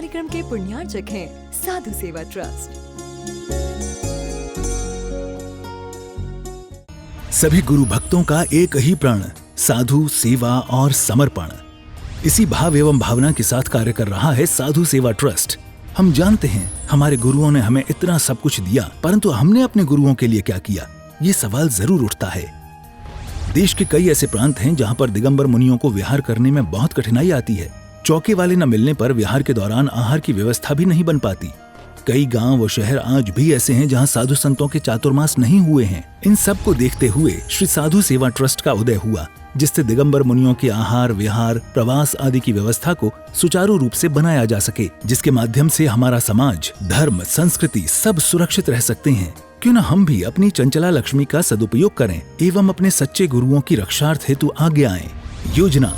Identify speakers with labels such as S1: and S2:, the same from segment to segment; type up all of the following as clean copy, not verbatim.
S1: कार्यक्रम के पुण्यार्चक हैं साधु सेवा ट्रस्ट।
S2: सभी गुरु भक्तों का एक ही प्रण, साधु सेवा और समर्पण। इसी भाव एवं भावना के साथ कार्य कर रहा है साधु सेवा ट्रस्ट। हम जानते हैं हमारे गुरुओं ने हमें इतना सब कुछ दिया, परंतु हमने अपने गुरुओं के लिए क्या किया, ये सवाल जरूर उठता है। देश के कई ऐसे प्रांत हैं जहां पर दिगंबर मुनियों को विहार करने में बहुत कठिनाई आती है। चौके वाले न मिलने पर विहार के दौरान आहार की व्यवस्था भी नहीं बन पाती। कई गांव व शहर आज भी ऐसे हैं जहां साधु संतों के चातुर्मास नहीं हुए हैं। इन सब को देखते हुए श्री साधु सेवा ट्रस्ट का उदय हुआ, जिससे दिगंबर मुनियों के आहार, विहार, प्रवास आदि की व्यवस्था को सुचारू रूप से बनाया जा सके, जिसके माध्यम से हमारा समाज, धर्म, संस्कृति सब सुरक्षित रह सकते हैं। क्यों न हम भी अपनी चंचला लक्ष्मी का सदुपयोग करें एवं अपने सच्चे गुरुओं की रक्षार्थ हेतु आगे आएं। योजना: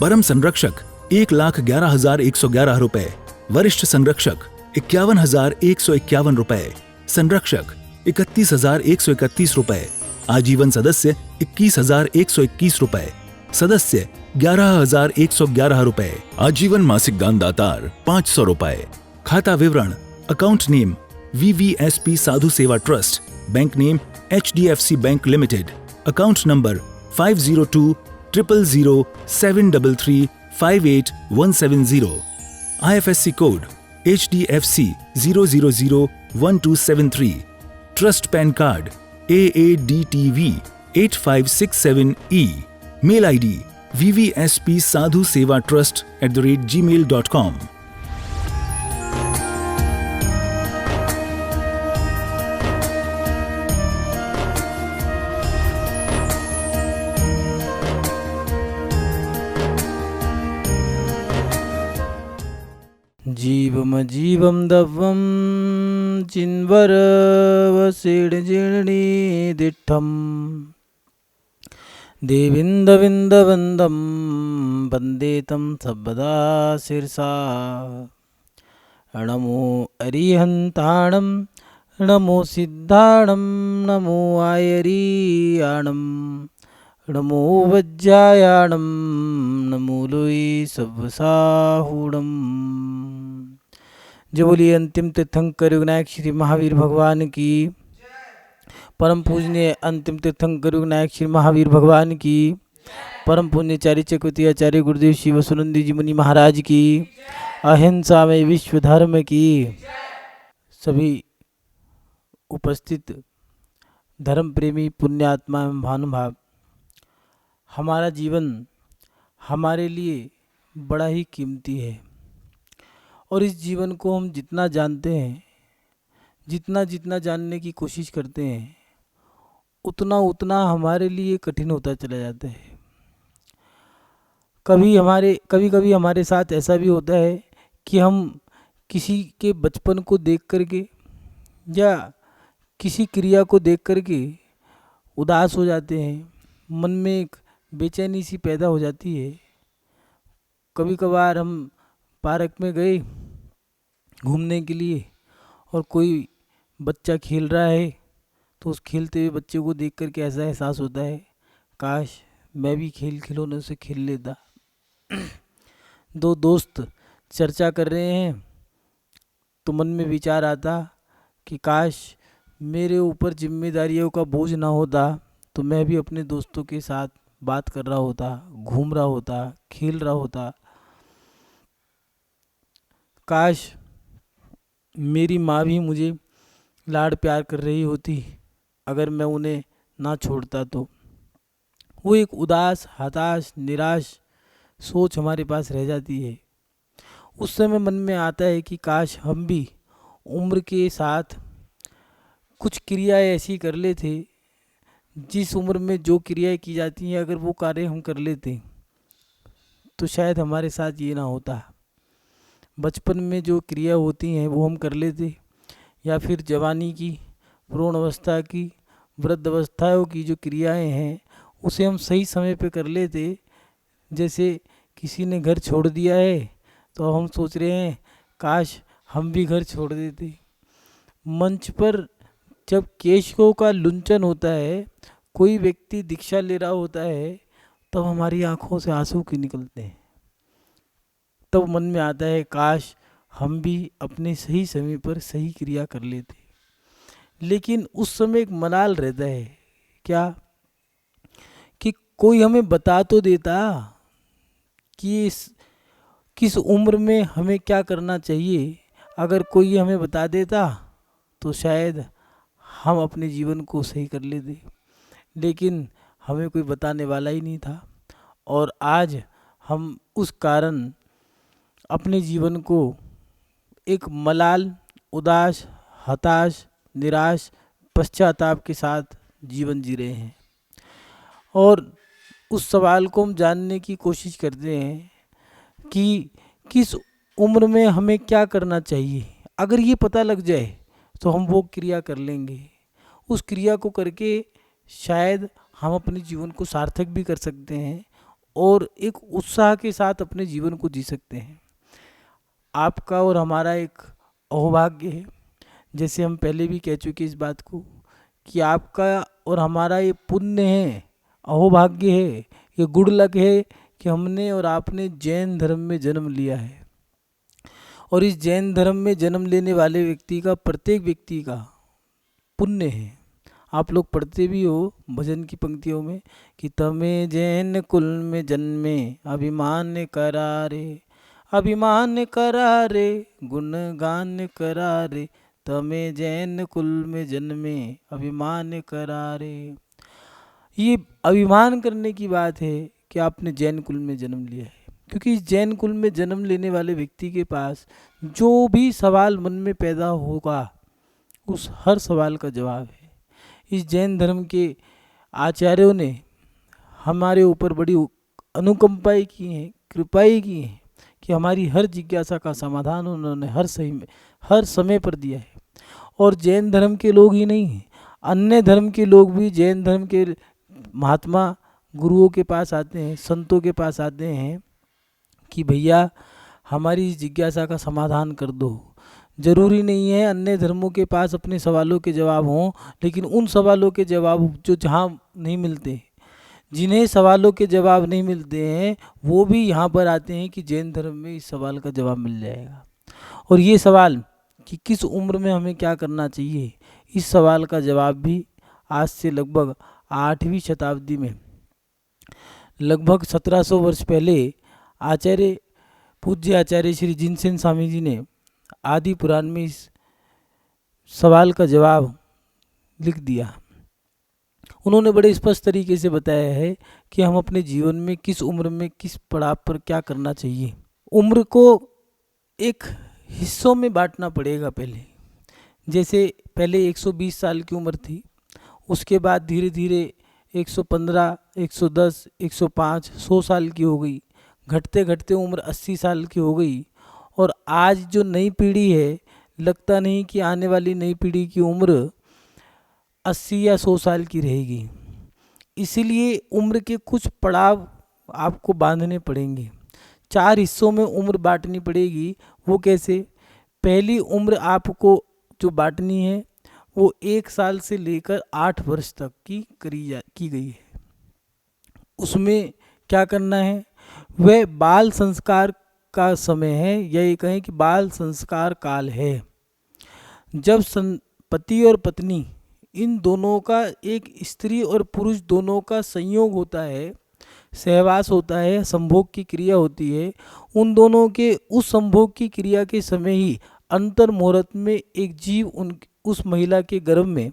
S2: परम संरक्षक 1,11,111 रुपए, वरिष्ठ संरक्षक 51,151 रुपए, संरक्षक 31,131 रुपए, आजीवन सदस्य 21,121 रुपए, सदस्य 11,111 रुपए, आजीवन मासिक दान दातार 500 रुपए। खाता विवरण: account name VVSP Sadhu Seva trust, bank name HDFC bank limited, account number 50200073358170, IFSC code HDFC 0001273, trust PAN card AADTV 8567E, mail ID vvspsadhusevatrust@gmail.com।
S3: जीवम जीवम दवम चिन्वरवसिणजिणी दिठम देविन्दविन्दवन्दं वन्दे तं सर्वदा शिरसा। नमो अरिहन्ताणं नमो सिद्धाणं नमो आयरीयाणं नमो वज्रायाणं नमो लोई सव्वसाहूणम्। जो बोलिए अंतिम तीर्थंकर विनायक श्री महावीर भगवान की, परम पूजनीय अंतिम तीर्थंकर विनायक श्री महावीर भगवान की, परम पुण्यचारी चक्रवर्ती आचार्य गुरुदेव श्री वसुनंदी जी मुनि महाराज की, अहिंसा में विश्व धर्म की। सभी उपस्थित धर्म प्रेमी पुण्यात्मा एवं भानुभाव, हमारा जीवन हमारे लिए बड़ा ही कीमती है और इस जीवन को हम जितना जानते हैं, जितना जितना जानने की कोशिश करते हैं, उतना उतना हमारे लिए कठिन होता चला जाता है। कभी कभी हमारे साथ ऐसा भी होता है कि हम किसी के बचपन को देख करके या किसी क्रिया को देख करके उदास हो जाते हैं, मन में एक बेचैनी सी पैदा हो जाती है। कभी कभार हम पार्क में गए घूमने के लिए और कोई बच्चा खेल रहा है, तो उस खेलते हुए बच्चे को देख करके ऐसा एहसास होता है, काश मैं भी खिलौनों से खेल लेता। दो दोस्त चर्चा कर रहे हैं तो मन में विचार आता कि काश मेरे ऊपर जिम्मेदारियों का बोझ ना होता, तो मैं भी अपने दोस्तों के साथ बात कर रहा होता, घूम रहा होता, खेल रहा होता। काश मेरी माँ भी मुझे लाड प्यार कर रही होती, अगर मैं उन्हें ना छोड़ता तो। वो एक उदास, हताश, निराश सोच हमारे पास रह जाती है। उस समय मन में आता है कि काश हम भी उम्र के साथ कुछ क्रियाएं ऐसी कर लेते, जिस उम्र में जो क्रियाएं की जाती हैं अगर वो कार्य हम कर लेते तो शायद हमारे साथ ये ना होता। बचपन में जो क्रिया होती हैं वो हम कर लेते, या फिर जवानी की, पूर्ण अवस्था की, वृद्ध अवस्थाओं की जो क्रियाएं हैं उसे हम सही समय पे कर लेते। जैसे किसी ने घर छोड़ दिया है तो हम सोच रहे हैं काश हम भी घर छोड़ देते। मंच पर जब केशों का लुंचन होता है, कोई व्यक्ति दीक्षा ले रहा होता है, तब हमारी आंखों से आंसू क्यों निकलते हैं। तब मन में आता है काश हम भी अपने सही समय पर सही क्रिया कर लेते। लेकिन उस समय एक मलाल रहता है, क्या, कि कोई हमें बता तो देता कि किस उम्र में हमें क्या करना चाहिए। अगर कोई हमें बता देता तो शायद हम अपने जीवन को सही कर लेते, लेकिन हमें कोई बताने वाला ही नहीं था। और आज हम उस कारण अपने जीवन को एक मलाल, उदास, हताश, निराश, पश्चाताप के साथ जीवन जी रहे हैं। और उस सवाल को हम जानने की कोशिश करते हैं कि किस उम्र में हमें क्या करना चाहिए। अगर ये पता लग जाए तो हम वो क्रिया कर लेंगे। उस क्रिया को करके शायद हम अपने जीवन को सार्थक भी कर सकते हैं और एक उत्साह के साथ अपने जीवन को जी सकते हैं। आपका और हमारा एक अहोभाग्य है, जैसे हम पहले भी कह चुके इस बात को, कि आपका और हमारा ये पुण्य है, अहोभाग्य है, ये गुड लक है कि हमने और आपने जैन धर्म में जन्म लिया है। और इस जैन धर्म में जन्म लेने वाले व्यक्ति का, प्रत्येक व्यक्ति का पुण्य है। आप लोग पढ़ते भी हो भजन की पंक्तियों में कि तमें जैन कुल में जन्मे अभिमान करारे, अभिमान करारे गुणगान करारे, तमें जैन कुल में जन्मे अभिमान करारे। ये अभिमान करने की बात है कि आपने जैन कुल में जन्म लिया है, क्योंकि इस जैन कुल में जन्म लेने वाले व्यक्ति के पास जो भी सवाल मन में पैदा होगा उस हर सवाल का जवाब है। इस जैन धर्म के आचार्यों ने हमारे ऊपर बड़ी अनुकंपाएं की हैं, कृपाएं की हैं कि हमारी हर जिज्ञासा का समाधान उन्होंने हर समय पर दिया है। और जैन धर्म के लोग ही नहीं, अन्य धर्म के लोग भी जैन धर्म के महात्मा गुरुओं के पास आते हैं, संतों के पास आते हैं कि भैया हमारी इस जिज्ञासा का समाधान कर दो। ज़रूरी नहीं है अन्य धर्मों के पास अपने सवालों के जवाब हों, लेकिन उन सवालों के जवाब जो जहाँ नहीं मिलते, जिन्हें सवालों के जवाब नहीं मिलते हैं, वो भी यहाँ पर आते हैं कि जैन धर्म में इस सवाल का जवाब मिल जाएगा। और ये सवाल कि किस उम्र में हमें क्या करना चाहिए, इस सवाल का जवाब भी आज से लगभग 8वीं शताब्दी में, लगभग 1700 वर्ष पहले पूज्य आचार्य श्री जिनसेन स्वामी जी ने आदि पुराण में इस सवाल का जवाब लिख दिया। उन्होंने बड़े स्पष्ट तरीके से बताया है कि हम अपने जीवन में किस उम्र में किस पड़ाव पर क्या करना चाहिए। उम्र को एक हिस्सों में बांटना पड़ेगा। जैसे पहले 120 साल की उम्र थी, उसके बाद धीरे धीरे 115, 110, 105, 100 साल की हो गई, घटते घटते उम्र 80 साल की हो गई। और आज जो नई पीढ़ी है, लगता नहीं कि आने वाली नई पीढ़ी की उम्र 80 या 100 साल की रहेगी। इसीलिए उम्र के कुछ पड़ाव आपको बांधने पड़ेंगे, 4 हिस्सों में उम्र बांटनी पड़ेगी। वो कैसे? पहली उम्र आपको जो बांटनी है वो 1 साल से लेकर 8 वर्ष तक की गई है। उसमें क्या करना है? वह बाल संस्कार का समय है, या ये कहें कि बाल संस्कार काल है, जब पति और पत्नी इन दोनों का, एक स्त्री और पुरुष दोनों का संयोग होता है, सहवास होता है, संभोग की क्रिया होती है। उन दोनों के उस संभोग की क्रिया के समय ही अंतर मुहूर्त में एक जीव उस महिला के गर्भ में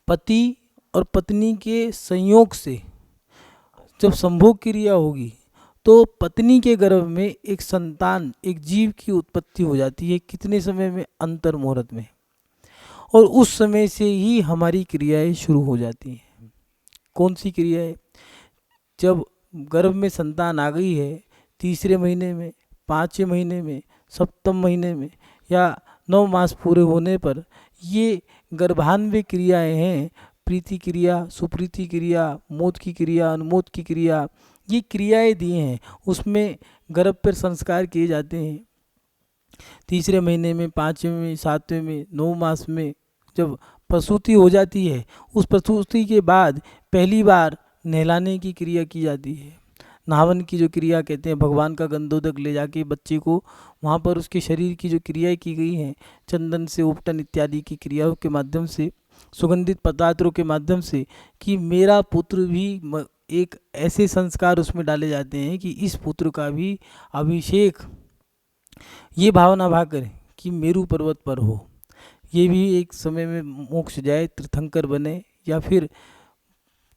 S3: पति और पत्नी के संयोग से जब संभोग क्रिया होगी तो पत्नी के गर्भ में एक संतान, एक जीव की उत्पत्ति हो जाती है। कितने समय में? अंतर मुहूर्त में। और उस समय से ही हमारी क्रियाएं शुरू हो जाती हैं। कौन सी क्रियाएं? जब गर्भ में संतान आ गई है, 3रे महीने में, 5वें महीने में, 7वें महीने में, या 9 मास पूरे होने पर ये गर्भान्वय क्रियाएं हैं। प्रीति क्रिया, सुप्रीति क्रिया, मोद की क्रिया, अनुमोद की क्रिया, ये क्रियाएं दी हैं। उसमें गर्भ पर संस्कार किए जाते हैं। 3रे महीने में, 5वें में, 7वें में, 9 मास में जब प्रसूति हो जाती है, उस प्रसूति के बाद पहली बार नहलाने की क्रिया की जाती है। नहावन की जो क्रिया कहते हैं, भगवान का गंधोदक ले जाके बच्चे को वहाँ पर उसके शरीर की जो क्रियाएं की गई हैं, चंदन से उपटन इत्यादि की क्रियाओं के माध्यम से, सुगंधित पदार्थों के माध्यम से, कि मेरा पुत्र भी एक ऐसे संस्कार उसमें डाले जाते हैं कि इस पुत्र का भी अभिषेक, ये भावना भाग करे कि मेरू पर्वत पर हो, ये भी एक समय में मोक्ष जाए, तीर्थंकर बने, या फिर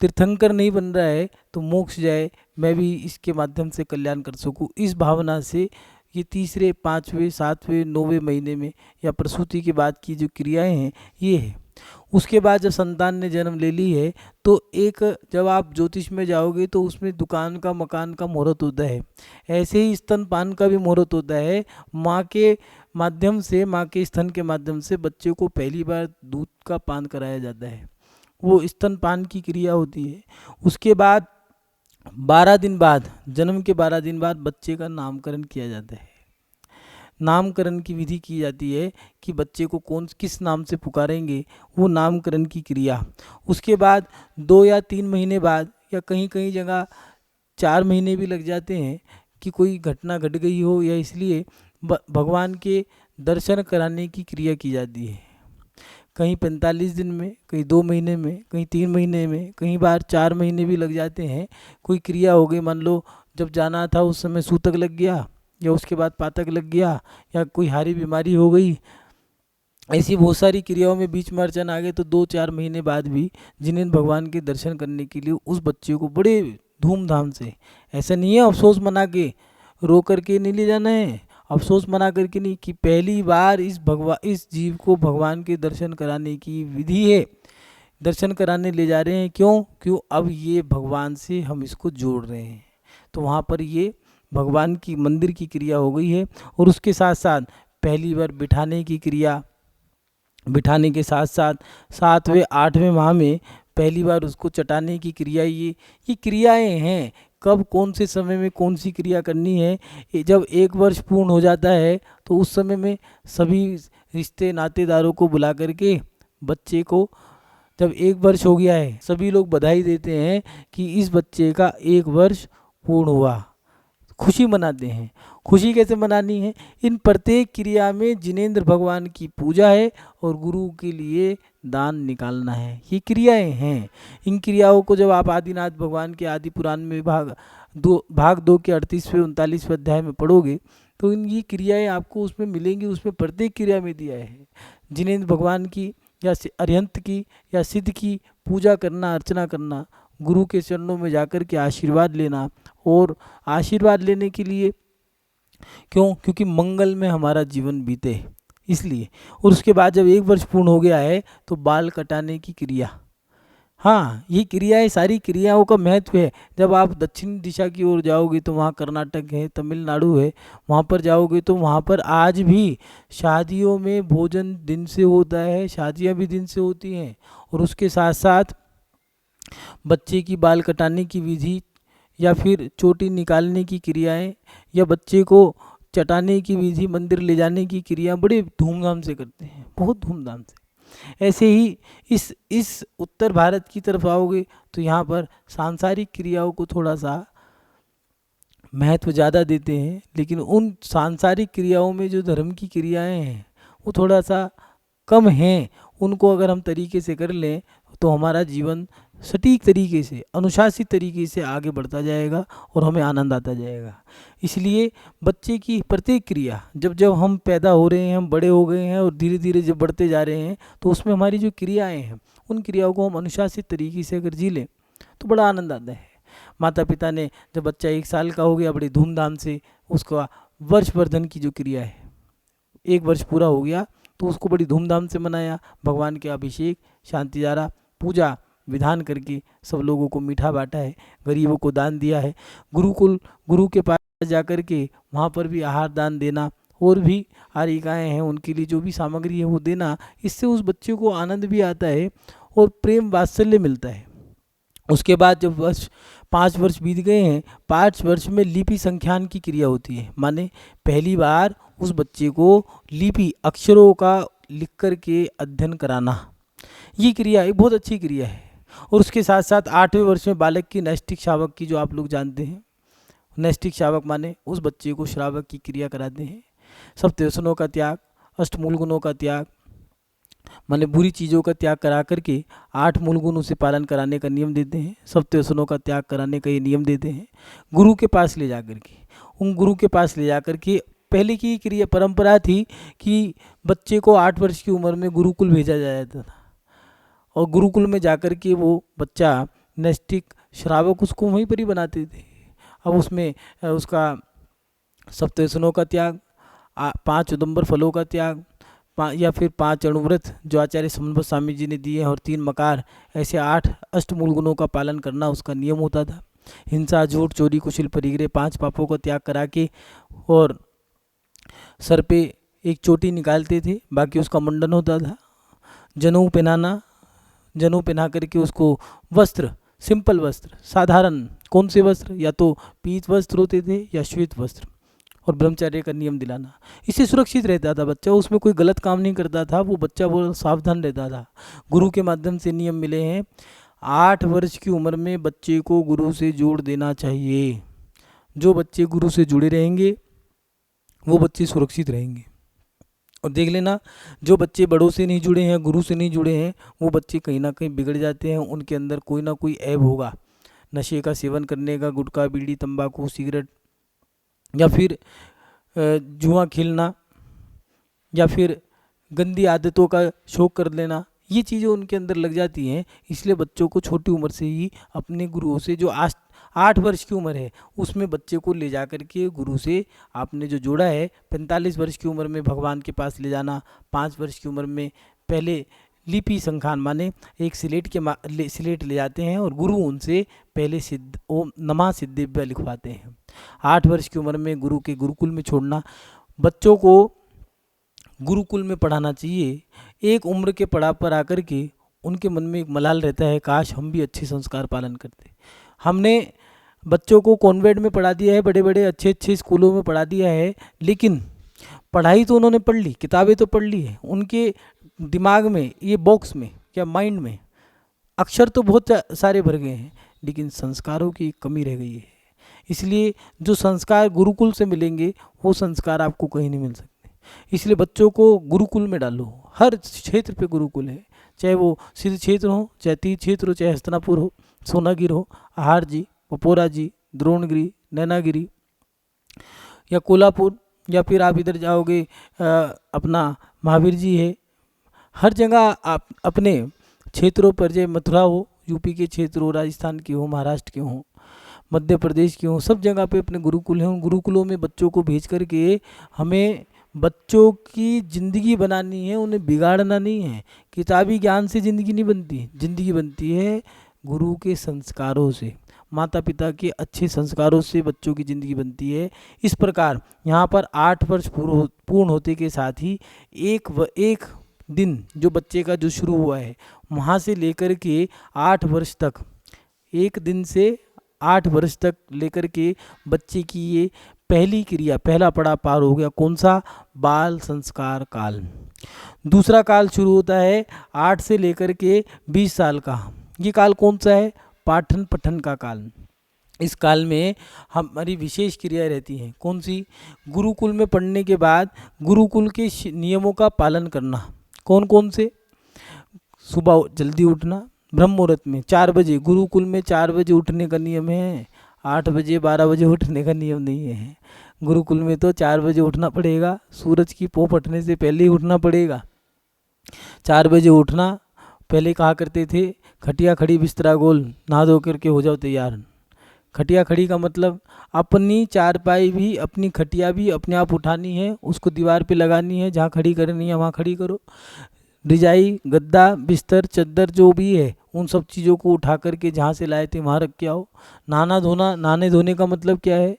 S3: तीर्थंकर नहीं बन रहा है तो मोक्ष जाए, मैं भी इसके माध्यम से कल्याण कर सकूं। इस भावना से ये तीसरे, पाँचवें, सातवें, 9वें महीने में या प्रसूति के बाद की जो क्रियाएं हैं ये है। उसके बाद जब संतान ने जन्म ले ली है तो एक, जब आप ज्योतिष में जाओगे तो उसमें दुकान का, मकान का मुहूर्त होता है, ऐसे ही स्तनपान का भी मुहूर्त होता है। माँ के माध्यम से, माँ के स्तन के माध्यम से बच्चे को पहली बार दूध का पान कराया जाता है, वो स्तनपान की क्रिया होती है। उसके बाद 12 दिन बाद, जन्म के 12 दिन बाद बच्चे का नामकरण किया जाता है। नामकरण की विधि की जाती है कि बच्चे को किस नाम से पुकारेंगे, वो नामकरण की क्रिया। उसके बाद 2 या 3 महीने बाद, या कहीं कहीं जगह 4 महीने भी लग जाते हैं कि कोई घटना घट गई हो, या इसलिए भगवान के दर्शन कराने की क्रिया की जाती है। कहीं 45 दिन में, कहीं 2 महीने में, कहीं 3 महीने में, कहीं बार 4 महीने भी लग जाते हैं। कोई क्रिया हो गई, मान लो जब जाना था उस समय सूतक लग गया, या उसके बाद पातक लग गया, या कोई हारी बीमारी हो गई, ऐसी बहुत सारी क्रियाओं में बीच में अड़चन आ गई, तो 2-4 महीने बाद भी जिन्हें भगवान के दर्शन करने के लिए उस बच्चे को बड़े धूमधाम से, ऐसा नहीं है अफसोस मना के रो करके नहीं ले जाना है, अफसोस मना करके नहीं, कि पहली बार इस जीव को भगवान के दर्शन कराने की विधि है, दर्शन कराने ले जा रहे हैं। क्यों अब ये भगवान से हम इसको जोड़ रहे हैं, तो वहाँ पर ये भगवान की मंदिर की क्रिया हो गई है। और उसके साथ साथ पहली बार बिठाने की क्रिया, बिठाने के साथ साथ 7वें 8वें माह में पहली बार उसको चटाने की क्रिया, ये क्रियाएं हैं। कब, कौन से समय में कौन सी क्रिया करनी है, जब 1 वर्ष पूर्ण हो जाता है तो उस समय में सभी रिश्ते नातेदारों को बुला करके बच्चे को, जब 1 वर्ष हो गया है, सभी लोग बधाई देते हैं कि इस बच्चे का 1 वर्ष पूर्ण हुआ, खुशी मनाते हैं। खुशी कैसे मनानी है, इन प्रत्येक क्रिया में जिनेंद्र भगवान की पूजा है और गुरु के लिए दान निकालना है, ये क्रियाएं हैं। इन क्रियाओं को जब आप आदिनाथ भगवान के आदि पुराण में भाग 2 के 38वें 39वें अध्याय में पढ़ोगे तो ये क्रियाएं आपको उसमें मिलेंगी। उसमें प्रत्येक क्रिया में दिया है जिनेंद्र भगवान की या अरिहंत की या सिद्ध की पूजा करना, अर्चना करना, गुरु के चरणों में जाकर के आशीर्वाद लेना। और आशीर्वाद लेने के लिए क्योंकि मंगल में हमारा जीवन बीते, इसलिए। और उसके बाद जब 1 वर्ष पूर्ण हो गया है तो बाल कटाने की क्रिया, हाँ, ये क्रियाएं, सारी क्रियाओं का महत्व है। जब आप दक्षिण दिशा की ओर जाओगे तो वहाँ कर्नाटक है, तमिलनाडु है, वहाँ पर जाओगे तो वहाँ पर आज भी शादियों में भोजन दिन से होता है, शादियाँ भी दिन से होती हैं। और उसके साथ साथ बच्चे की बाल कटाने की विधि, या फिर चोटी निकालने की क्रियाएं, या बच्चे को चटाने की विधि, मंदिर ले जाने की क्रिया बड़े धूमधाम से करते हैं, बहुत धूमधाम से। ऐसे ही इस उत्तर भारत की तरफ आओगे तो यहाँ पर सांसारिक क्रियाओं को थोड़ा सा महत्व ज़्यादा देते हैं, लेकिन उन सांसारिक क्रियाओं में जो धर्म की क्रियाएं हैं वो थोड़ा सा कम हैं। उनको अगर हम तरीके से कर लें तो हमारा जीवन सटीक तरीके से, अनुशासित तरीके से आगे बढ़ता जाएगा और हमें आनंद आता जाएगा। इसलिए बच्चे की प्रत्येक क्रिया, जब हम पैदा हो रहे हैं, हम बड़े हो गए हैं और धीरे धीरे जब बढ़ते जा रहे हैं, तो उसमें हमारी जो क्रियाएं हैं उन क्रियाओं को हम अनुशासित तरीके से अगर जी लें तो बड़ा आनंद आता है। माता पिता ने जब बच्चा 1 साल का हो गया, बड़ी धूमधाम से उसका वर्षवर्धन की जो क्रिया है, 1 वर्ष पूरा हो गया तो उसको बड़ी धूमधाम से मनाया। भगवान के अभिषेक, शांति धारा, पूजा विधान करके सब लोगों को मीठा बांटा है, गरीबों को दान दिया है। गुरु के पास जाकर के वहाँ पर भी आहार दान देना, और भी आरिकाएँ हैं उनके लिए जो भी सामग्री है वो देना। इससे उस बच्चे को आनंद भी आता है और प्रेम वात्सल्य मिलता है। उसके बाद जब 5 वर्ष बीत गए हैं, 5 वर्ष में लिपि संख्यान की क्रिया होती है, माने पहली बार उस बच्चे को लिपि, अक्षरों का लिख कर के अध्ययन कराना। ये क्रिया एक बहुत अच्छी क्रिया है। और उसके साथ साथ 8वें वर्ष में बालक की नैष्ठिक शावक की, जो आप लोग जानते हैं, नैष्टिक श्रावक माने उस बच्चे को श्रावक की क्रिया कराते हैं। सप्तव्यसनों का त्याग, अष्टमूल गुणों का त्याग माने बुरी चीज़ों का त्याग करा करके 8 मूल गुणों से पालन कराने का नियम देते हैं। सप्तव्यसनों का त्याग कराने का ये नियम देते हैं। गुरु के पास ले जा करके, उन गुरु के पास ले जा करके, पहले की क्रिया परंपरा थी कि बच्चे को 8 वर्ष की उम्र में गुरुकुल भेजा जाता था और गुरुकुल में जाकर के वो बच्चा नैष्टिक श्रावक उसको वहीं पर ही बनाते थे। अब उसमें उसका सप्तव्यसनों का त्याग, 5 उदंबर फलों का त्याग, या फिर 5 अणुव्रत जो आचार्य समन्वत स्वामी जी ने दिए हैं और 3 मकार, ऐसे 8 अष्टमूल गुणों का पालन करना उसका नियम होता था। हिंसा, झूठ, चोरी, कुशिल, परिग्रह 5 पापों का त्याग करा के और सर पे एक चोटी निकालते थे, बाकी उसका मुंडन होता था। जनेऊ पहनाना, जनेऊ पहना करके उसको वस्त्र, सिंपल वस्त्र, साधारण कौन से वस्त्र, या तो पीत वस्त्र होते थे या श्वेत वस्त्र, और ब्रह्मचर्य का नियम दिलाना। इससे सुरक्षित रहता था बच्चा, उसमें कोई गलत काम नहीं करता था, वो बच्चा बहुत सावधान रहता था। गुरु के माध्यम से नियम मिले हैं। 8 वर्ष की उम्र में बच्चे को गुरु से जोड़ देना चाहिए। जो बच्चे गुरु से जुड़े रहेंगे वो बच्चे सुरक्षित रहेंगे। और देख लेना, जो बच्चे बड़ों से नहीं जुड़े हैं, गुरु से नहीं जुड़े हैं, वो बच्चे कहीं ना कहीं बिगड़ जाते हैं। उनके अंदर कोई ना कोई ऐब होगा। नशे का सेवन करने का, गुटखा, बीड़ी, तंबाकू, सिगरेट, या फिर जुआ खेलना, या फिर गंदी आदतों का शौक कर लेना, ये चीज़ें उनके अंदर लग जाती हैं। इसलिए बच्चों को छोटी उम्र से ही अपने गुरुओं से, जो 8 वर्ष की उम्र है उसमें बच्चे को ले जा कर के गुरु से आपने जो जोड़ा है, 45 वर्ष की उम्र में भगवान के पास ले जाना, 5 वर्ष की उम्र में पहले लिपि संखान माने एक स्लेट ले जाते हैं और गुरु उनसे पहले सिद्ध ओम नमः सिद्धिभ्य लिखवाते हैं। 8 वर्ष की उम्र में गुरु के गुरुकुल में छोड़ना। बच्चों को गुरुकुल में पढ़ाना चाहिए। एक उम्र के पड़ाव पर आकर के उनके मन में एक मलाल रहता है, काश हम भी अच्छे संस्कार पालन करते। हमने बच्चों को कॉन्वेंट में पढ़ा दिया है, बड़े बड़े अच्छे अच्छे स्कूलों में पढ़ा दिया है, लेकिन पढ़ाई तो उन्होंने पढ़ ली, किताबें तो पढ़ ली है, उनके दिमाग में, ये बॉक्स में या माइंड में अक्षर तो बहुत सारे भर गए हैं, लेकिन संस्कारों की कमी रह गई है। इसलिए जो संस्कार गुरुकुल से मिलेंगे वो संस्कार आपको कहीं नहीं मिल सकते। इसलिए बच्चों को गुरुकुल में डालो। हर क्षेत्र पे गुरुकुल है, चाहे वो सिद्ध क्षेत्र हो, चाहे तीर्थ क्षेत्र हो, चाहे हस्तिनापुर हो, सोनागिर हो, आहार जी, पपोरा जी, द्रोणगिरी, नैनागिरी या कोल्हापुर, या फिर आप इधर जाओगे अपना महावीर जी है। हर जगह आप अपने क्षेत्रों पर, चाहे मथुरा हो, यूपी के क्षेत्र हो, राजस्थान के हो, महाराष्ट्र के हो, मध्य प्रदेश के हो, सब जगह पे अपने गुरुकुल हैं। उन गुरुकुलों में बच्चों को भेज करके हमें बच्चों की ज़िंदगी बनानी है, उन्हें बिगाड़ना नहीं है। किताबी ज्ञान से ज़िंदगी नहीं बनती, ज़िंदगी बनती है गुरु के संस्कारों से, माता पिता के अच्छे संस्कारों से बच्चों की ज़िंदगी बनती है। इस प्रकार यहाँ पर 8 वर्ष पूर्ण होते के साथ ही एक दिन जो बच्चे का जो शुरू हुआ है, वहाँ से लेकर के 8 वर्ष तक, एक दिन से 8 वर्ष तक लेकर के बच्चे की ये पहली क्रिया, पहला पड़ाव पार हो गया। कौन सा? बाल संस्कार काल। दूसरा काल शुरू होता है 8 से लेकर के 20 साल का। ये काल कौन सा है? पाठन पठन का काल। इस काल में हमारी विशेष क्रियाएं रहती हैं। कौन सी? गुरुकुल में पढ़ने के बाद गुरुकुल के नियमों का पालन करना। कौन कौन से? सुबह जल्दी उठना, ब्रह्म मुहूर्त में 4 बजे, गुरुकुल में 4 बजे उठने का नियम है। 8 बजे 12 बजे उठने का नियम नहीं है। गुरुकुल में तो 4 बजे उठना पड़ेगा, सूरज की पोह फटने से पहले ही उठना पड़ेगा। 4 बजे उठना। पहले कहा करते थे खटिया खड़ी बिस्तरा गोल, नहा धो करके हो जाओ तैयार। खटिया खड़ी का मतलब अपनी चारपाई भी, अपनी खटिया भी अपने आप उठानी है, उसको दीवार पे लगानी है, जहाँ खड़ी करनी है वहाँ खड़ी करो। रिजाई, गद्दा, बिस्तर, चद्दर जो भी है उन सब चीज़ों को उठा करके जहाँ से लाए थे वहाँ रख के आओ। नहाना धोना, नहाने धोने का मतलब क्या है?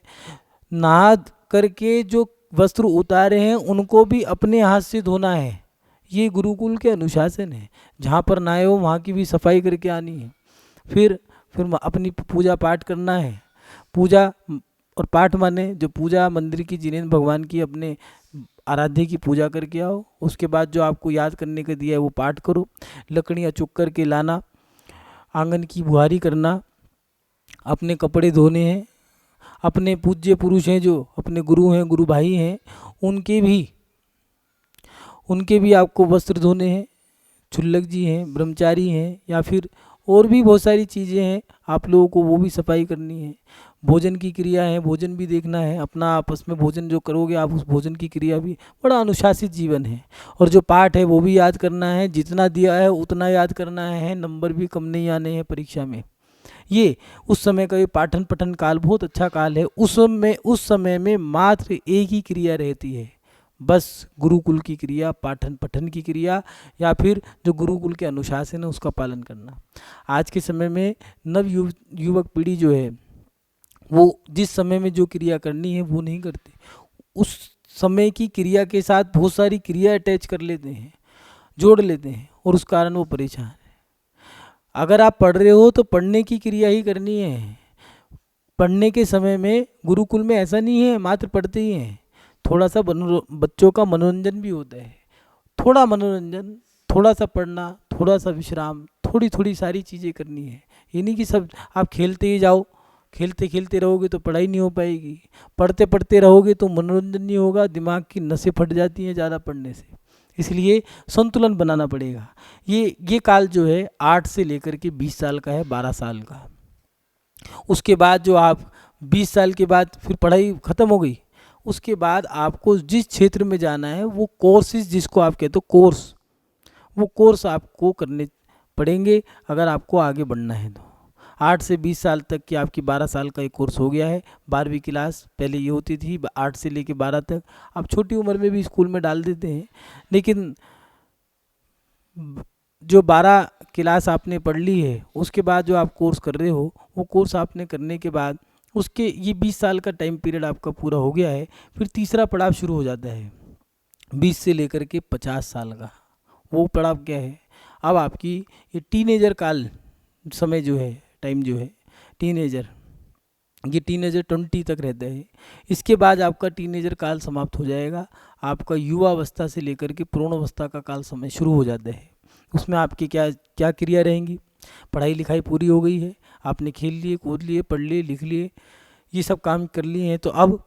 S3: नहा करके जो वस्त्र उतारे हैं उनको भी अपने हाथ से धोना है। ये गुरुकुल के अनुशासन है। जहाँ पर नहाए हो वहाँ की भी सफाई करके आनी है। फिर अपनी पूजा पाठ करना है। पूजा और पाठ माने जो पूजा मंदिर की, जिनेंद्र भगवान की, अपने आराध्य की पूजा करके आओ। उसके बाद जो आपको याद करने का दिया है वो पाठ करो। लकड़ियाँ चुक करके लाना, आंगन की बुहारी करना, अपने कपड़े धोने हैं। अपने पूज्य पुरुष हैं, जो अपने गुरु हैं, गुरु भाई हैं, उनके भी आपको वस्त्र धोने हैं। चुल्लक जी हैं, ब्रह्मचारी हैं, या फिर और भी बहुत सारी चीज़ें हैं, आप लोगों को वो भी सफाई करनी है। भोजन की क्रिया है, भोजन भी देखना है अपना, आपस में भोजन जो करोगे आप, उस भोजन की क्रिया भी, बड़ा अनुशासित जीवन है। और जो पाठ है वो भी याद करना है, जितना दिया है उतना याद करना है, नंबर भी कम नहीं आने हैं परीक्षा में। ये उस समय का ये पाठन पठन काल बहुत अच्छा काल है। उस समय में मात्र एक ही क्रिया रहती है, बस गुरुकुल की क्रिया, पाठन पठन की क्रिया, या फिर जो गुरुकुल के अनुशासन है उसका पालन करना। आज के समय में युवक पीढ़ी जो है वो जिस समय में जो क्रिया करनी है वो नहीं करते, उस समय की क्रिया के साथ बहुत सारी क्रिया अटैच कर लेते हैं, जोड़ लेते हैं, और उस कारण वो परेशान है। अगर आप पढ़ रहे हो तो पढ़ने की क्रिया ही करनी है। पढ़ने के समय में गुरुकुल में ऐसा नहीं है मात्र पढ़ते ही हैं, थोड़ा सा बच्चों का मनोरंजन भी होता है। थोड़ा मनोरंजन, थोड़ा सा पढ़ना, थोड़ा सा विश्राम, थोड़ी थोड़ी सारी चीज़ें करनी है। ये नहीं कि सब आप खेलते ही जाओ, खेलते खेलते रहोगे तो पढ़ाई नहीं हो पाएगी, पढ़ते पढ़ते रहोगे तो मनोरंजन नहीं होगा, दिमाग की नसें फट जाती हैं ज़्यादा पढ़ने से। इसलिए संतुलन बनाना पड़ेगा। ये काल जो है 8 से लेकर के 20 साल का है, 12 साल का। उसके बाद जो आप 20 साल के बाद फिर पढ़ाई ख़त्म हो गई, उसके बाद आपको जिस क्षेत्र में जाना है वो कोर्सेज, जिसको आप कहते हो कोर्स, वो कोर्स आपको करने पड़ेंगे अगर आपको आगे बढ़ना है तो। 8 से 20 साल तक की आपकी 12 साल का एक कोर्स हो गया है। 12वीं क्लास पहले ये होती थी, 8 से लेके 12 तक। आप छोटी उम्र में भी स्कूल में डाल देते हैं, लेकिन जो 12 क्लास आपने पढ़ ली है उसके बाद जो आप कोर्स कर रहे हो, वो कोर्स आपने करने के बाद उसके ये 20 साल का टाइम पीरियड आपका पूरा हो गया है। फिर तीसरा पड़ाव शुरू हो जाता है 20 से लेकर के 50 साल का। वो पड़ाव क्या है? अब आपकी ये टीनेजर काल समय जो है, टाइम जो है टीनेजर, ये टीनेजर 20 तक रहता है। इसके बाद आपका टीनेजर काल समाप्त हो जाएगा, आपका युवा अवस्था से लेकर के पूर्ण अवस्था का काल समय शुरू हो जाता है। उसमें आपकी क्या क्या क्रिया रहेंगी? पढ़ाई लिखाई पूरी हो गई है, आपने खेल लिए, कूद लिए, पढ़ लिए, लिख लिए, ये सब काम कर लिए हैं, तो अब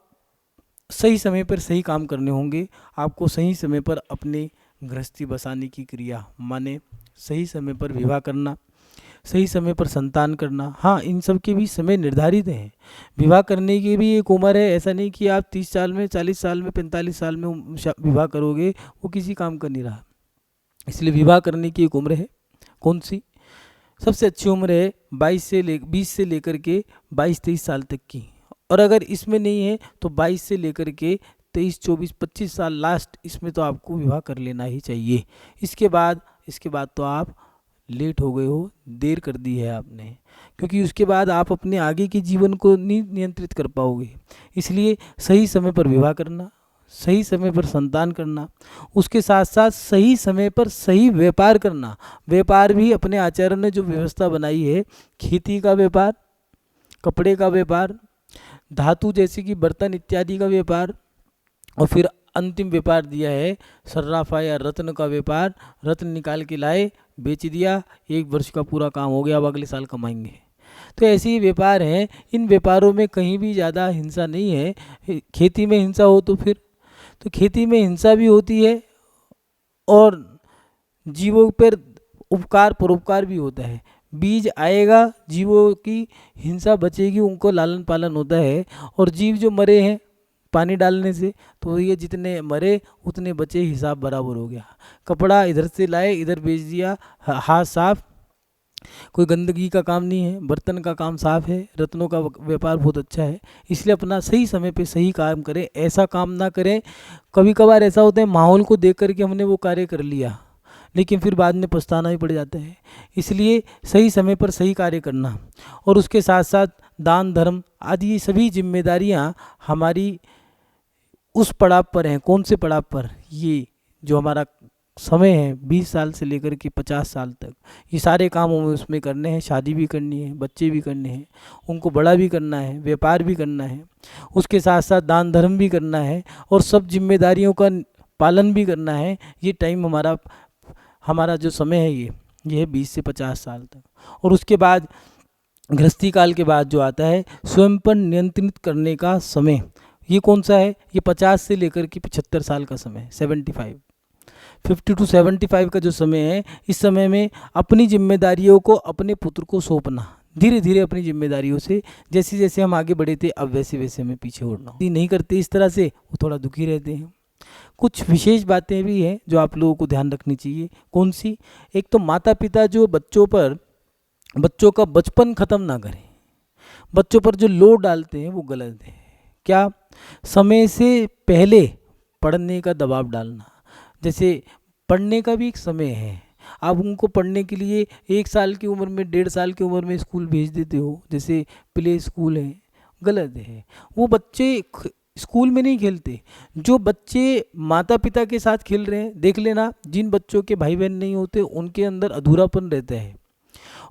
S3: सही समय पर सही काम करने होंगे। आपको सही समय पर अपने गृहस्थी बसाने की क्रिया, माने सही समय पर विवाह करना, सही समय पर संतान करना। हाँ, इन सब के भी समय निर्धारित हैं। विवाह करने की भी एक उम्र है, ऐसा नहीं कि आप 30 साल में, 40 साल में, 45 साल में विवाह करोगे, वो किसी काम का नहीं रहा। इसलिए विवाह करने की एक उम्र है। कौन सी? सबसे अच्छी उम्र है 20 से लेकर के 22-23 साल तक की। और अगर इसमें नहीं है तो 22 से लेकर के 23, 24, 25 साल लास्ट, इसमें तो आपको विवाह कर लेना ही चाहिए। इसके बाद तो आप लेट हो गए हो, देर कर दी है आपने, क्योंकि उसके बाद आप अपने आगे के जीवन को नहीं नियंत्रित कर पाओगे। इसलिए सही समय पर विवाह करना, सही समय पर संतान करना, उसके साथ साथ सही समय पर सही व्यापार करना। व्यापार भी अपने आचार्य ने जो व्यवस्था बनाई है, खेती का व्यापार, कपड़े का व्यापार, धातु जैसे कि बर्तन इत्यादि का व्यापार, और फिर अंतिम व्यापार दिया है सर्राफा या रत्न का व्यापार। रत्न निकाल के लाए, बेच दिया, 1 वर्ष का पूरा काम हो गया, अब अगले साल कमाएंगे। तो ऐसे ही व्यापार हैं। इन व्यापारों में कहीं भी ज़्यादा हिंसा नहीं है। खेती में हिंसा हो तो फिर तो खेती में हिंसा भी होती है, और जीवों पर उपकार परोपकार भी होता है। बीज आएगा, जीवों की हिंसा बचेगी, उनको लालन पालन होता है। और जीव जो मरे हैं पानी डालने से, तो ये जितने मरे उतने बचे, हिसाब बराबर हो गया। कपड़ा इधर से लाए, इधर बेच दिया, हाथ साफ, कोई गंदगी का काम नहीं है, बर्तन का काम साफ है, रत्नों का व्यापार बहुत अच्छा है। इसलिए अपना सही समय पे सही काम करें, ऐसा काम ना करें। कभी कभार ऐसा होता है माहौल को देख करके हमने वो कार्य कर लिया, लेकिन फिर बाद में पछताना ही पड़ जाता है। इसलिए सही समय पर सही कार्य करना, और उसके साथ साथ दान धर्म आदि ये सभी जिम्मेदारियां हमारी उस पड़ाव पर हैं। कौन से पड़ाव पर? ये जो हमारा समय है 20 साल से लेकर के 50 साल तक, ये सारे काम हमें उसमें करने हैं। शादी भी करनी है, बच्चे भी करने हैं, उनको बड़ा भी करना है, व्यापार भी करना है, उसके साथ साथ दान धर्म भी करना है, और सब जिम्मेदारियों का पालन भी करना है। ये टाइम हमारा जो समय है ये है 20 से 50 साल तक। और उसके बाद गृहस्थी काल के बाद जो आता है स्वयं पर नियंत्रित करने का समय, ये कौन सा है? ये 50 से लेकर के 75 साल का समय, 50 to 75 का जो समय है, इस समय में अपनी जिम्मेदारियों को अपने पुत्र को सौंपना, धीरे धीरे अपनी जिम्मेदारियों से, जैसे जैसे हम आगे बढ़े थे अब वैसे वैसे हमें पीछे उड़ना नहीं करते इस तरह से, वो थोड़ा दुखी रहते हैं। कुछ विशेष बातें भी हैं जो आप लोगों को ध्यान रखनी चाहिए। कौन सी? एक तो माता पिता जो बच्चों का बचपन ख़त्म ना करें, बच्चों पर जो लोड डालते हैं वो गलत है। क्या? समय से पहले पढ़ने का दबाव डालना। जैसे पढ़ने का भी एक समय है, आप उनको पढ़ने के लिए 1 साल की उम्र में, 1.5 साल की उम्र में स्कूल भेज देते हो, जैसे प्ले स्कूल है, गलत है। वो बच्चे स्कूल में नहीं खेलते, जो बच्चे माता पिता के साथ खेल रहे हैं, देख लेना जिन बच्चों के भाई बहन नहीं होते उनके अंदर अधूरापन रहता है,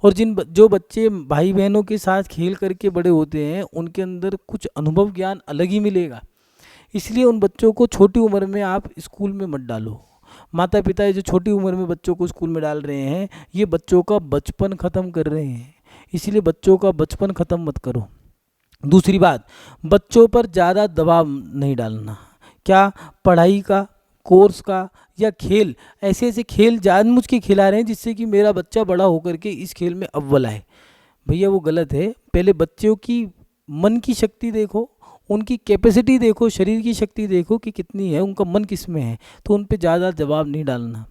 S3: और जो बच्चे भाई बहनों के साथ खेल करके बड़े होते हैं उनके अंदर कुछ अनुभव ज्ञान अलग ही मिलेगा। इसलिए उन बच्चों को छोटी उम्र में आप स्कूल में मत डालो। माता पिता जो छोटी उम्र में बच्चों को स्कूल में डाल रहे हैं, ये बच्चों का बचपन ख़त्म कर रहे हैं, इसलिए बच्चों का बचपन ख़त्म मत करो। दूसरी बात, बच्चों पर ज़्यादा दबाव नहीं डालना। क्या? पढ़ाई का, कोर्स का या खेल, ऐसे ऐसे खेल जानबूझ के खिला रहे हैं जिससे कि मेरा बच्चा बड़ा होकर के इस खेल में अव्वल आए। भैया वो गलत है। पहले बच्चों की मन की शक्ति देखो, उनकी कैपेसिटी देखो, शरीर की शक्ति देखो कि कितनी है, उनका मन किस में है, तो उन पे ज़्यादा दबाव नहीं डालना।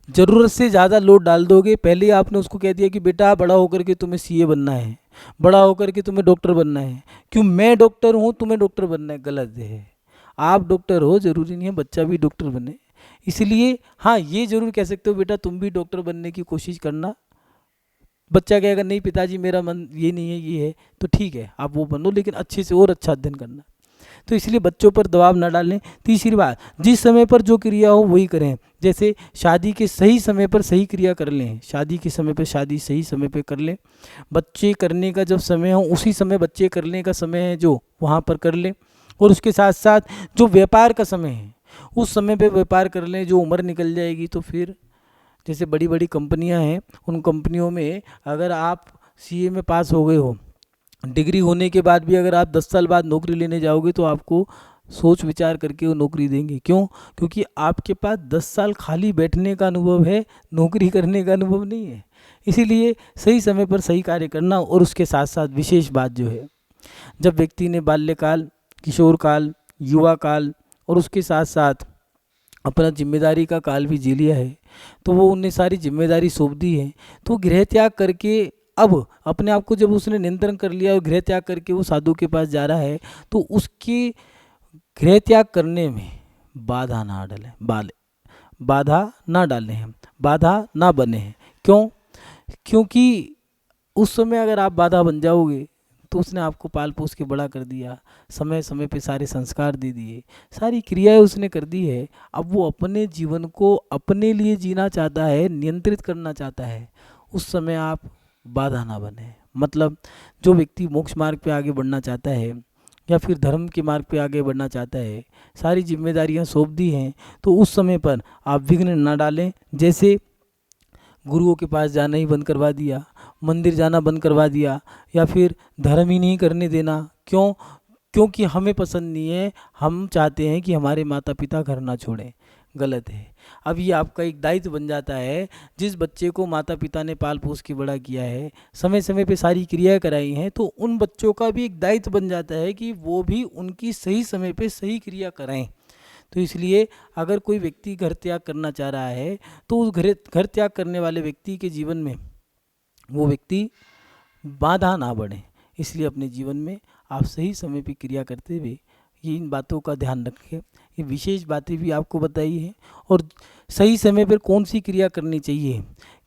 S3: ज़रूरत से ज़्यादा लोड डाल दोगे, पहले आपने उसको कह दिया कि बेटा बड़ा होकर के तुम्हें सीए बनना है, बड़ा होकर के तुम्हें डॉक्टर बनना है, क्यों मैं डॉक्टर हूँ तुम्हें डॉक्टर बनना है, गलत है। आप डॉक्टर हो, ज़रूरी नहीं है बच्चा भी डॉक्टर बने। इसलिए हाँ, ये ज़रूर कह सकते हो बेटा तुम भी डॉक्टर बनने की कोशिश करना। बच्चा कहेगा नहीं पिताजी मेरा मन ये नहीं है, ये है, तो ठीक है आप वो बनो, लेकिन अच्छे से और अच्छा अध्ययन करना। तो इसलिए बच्चों पर दबाव न डालें। तीसरी बात, जिस समय पर जो क्रिया हो वही करें। जैसे शादी के सही समय पर सही क्रिया कर लें, शादी के समय पर शादी सही समय पर कर लें। बच्चे करने का जब समय हो उसी समय बच्चे करने का समय है जो वहाँ पर कर लें, और उसके साथ साथ जो व्यापार का समय है उस समय पे व्यापार कर लें। जो उम्र निकल जाएगी तो फिर जैसे बड़ी बड़ी कंपनियां हैं, उन कंपनियों में अगर आप सीए में पास हो गए हो, डिग्री होने के बाद भी अगर आप 10 साल बाद नौकरी लेने जाओगे तो आपको सोच विचार करके वो नौकरी देंगे। क्यों? क्योंकि आपके पास 10 साल खाली बैठने का अनुभव है, नौकरी करने का अनुभव नहीं है। इसीलिए सही समय पर सही कार्य करना। और उसके साथ साथ विशेष बात जो है, जब व्यक्ति ने बाल्यकाल, किशोर काल, युवा काल और उसके साथ साथ अपना जिम्मेदारी का काल भी जी लिया है, तो वो उन्हें सारी जिम्मेदारी सौंप दी है, तो गृह त्याग करके अब अपने आप को जब उसने नियंत्रण कर लिया और गृह त्याग करके वो साधु के पास जा रहा है, तो उसके गृह त्याग करने में बाधा ना डालें, बाधा ना डालें हम, बाधा ना बने हैं। क्यों? क्योंकि उस समय अगर आप बाधा बन जाओगे तो उसने आपको पाल पोस के बड़ा कर दिया, समय समय पे सारे संस्कार दे दिए, सारी क्रियाएं उसने कर दी है। अब वो अपने जीवन को अपने लिए जीना चाहता है, नियंत्रित करना चाहता है, उस समय आप बाधा ना बने। मतलब जो व्यक्ति मोक्ष मार्ग पे आगे बढ़ना चाहता है या फिर धर्म के मार्ग पे आगे बढ़ना चाहता है, सारी जिम्मेदारियां सौंप दी हैं, तो उस समय पर आप विघ्न ना डालें। जैसे गुरुओं के पास जाना ही बंद करवा दिया, मंदिर जाना बंद करवा दिया, या फिर धर्म ही नहीं करने देना। क्यों? क्योंकि हमें पसंद नहीं है, हम चाहते हैं कि हमारे माता पिता घर ना छोड़ें, गलत है। अब ये आपका एक दायित्व बन जाता है, जिस बच्चे को माता पिता ने पाल पोस के बड़ा किया है, समय समय पे सारी क्रियाएं कराई हैं, तो उन बच्चों का भी एक दायित्व बन जाता है कि वो भी उनकी सही समय पे सही क्रिया कराएं। तो इसलिए अगर कोई व्यक्ति घर त्याग करना चाह रहा है तो उस घर त्याग करने वाले व्यक्ति के जीवन में वो व्यक्ति बाधा ना बढ़े। इसलिए अपने जीवन में आप सही समय पर क्रिया करते हुए ये इन बातों का ध्यान रखें। ये विशेष बातें भी आपको बताई हैं, और सही समय पर कौन सी क्रिया करनी चाहिए,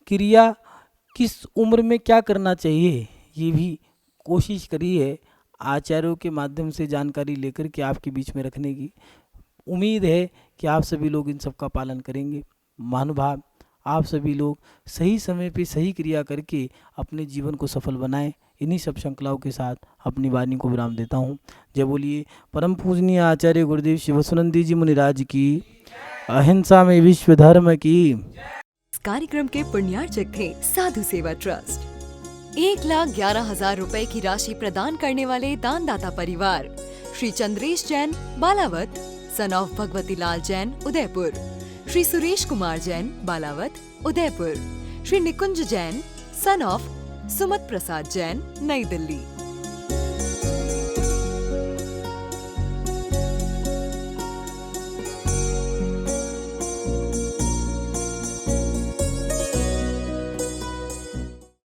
S3: क्रिया किस उम्र में क्या करना चाहिए, ये भी कोशिश करी है आचार्यों के माध्यम से जानकारी लेकर के आपके बीच में रखने की। उम्मीद है कि आप सभी लोग इन सब का पालन करेंगे। महानुभाव, आप सभी लोग सही समय पे सही क्रिया करके अपने जीवन को सफल बनाएं। इन्हीं सब श्रृंखलाओं के साथ अपनी वाणी को विराम देता हूँ। जय बोलिए परम पूजनीय आचार्य गुरुदेव शिवसुनंदी जी मुनिराज की, अहिंसा में विश्व धर्म की।
S1: इस कार्यक्रम के पुण्यार्चक थे साधु सेवा ट्रस्ट। 1,11,000 रुपए की राशि प्रदान करने वाले दानदाता परिवार Shri Chandresh Jain Balawat, son of Bhagwati Lal Jain Udaipur, Shri Suresh Kumar Jain Balawat Udaipur, Shri Nikunj Jain son of Sumat Prasad Jain New Delhi.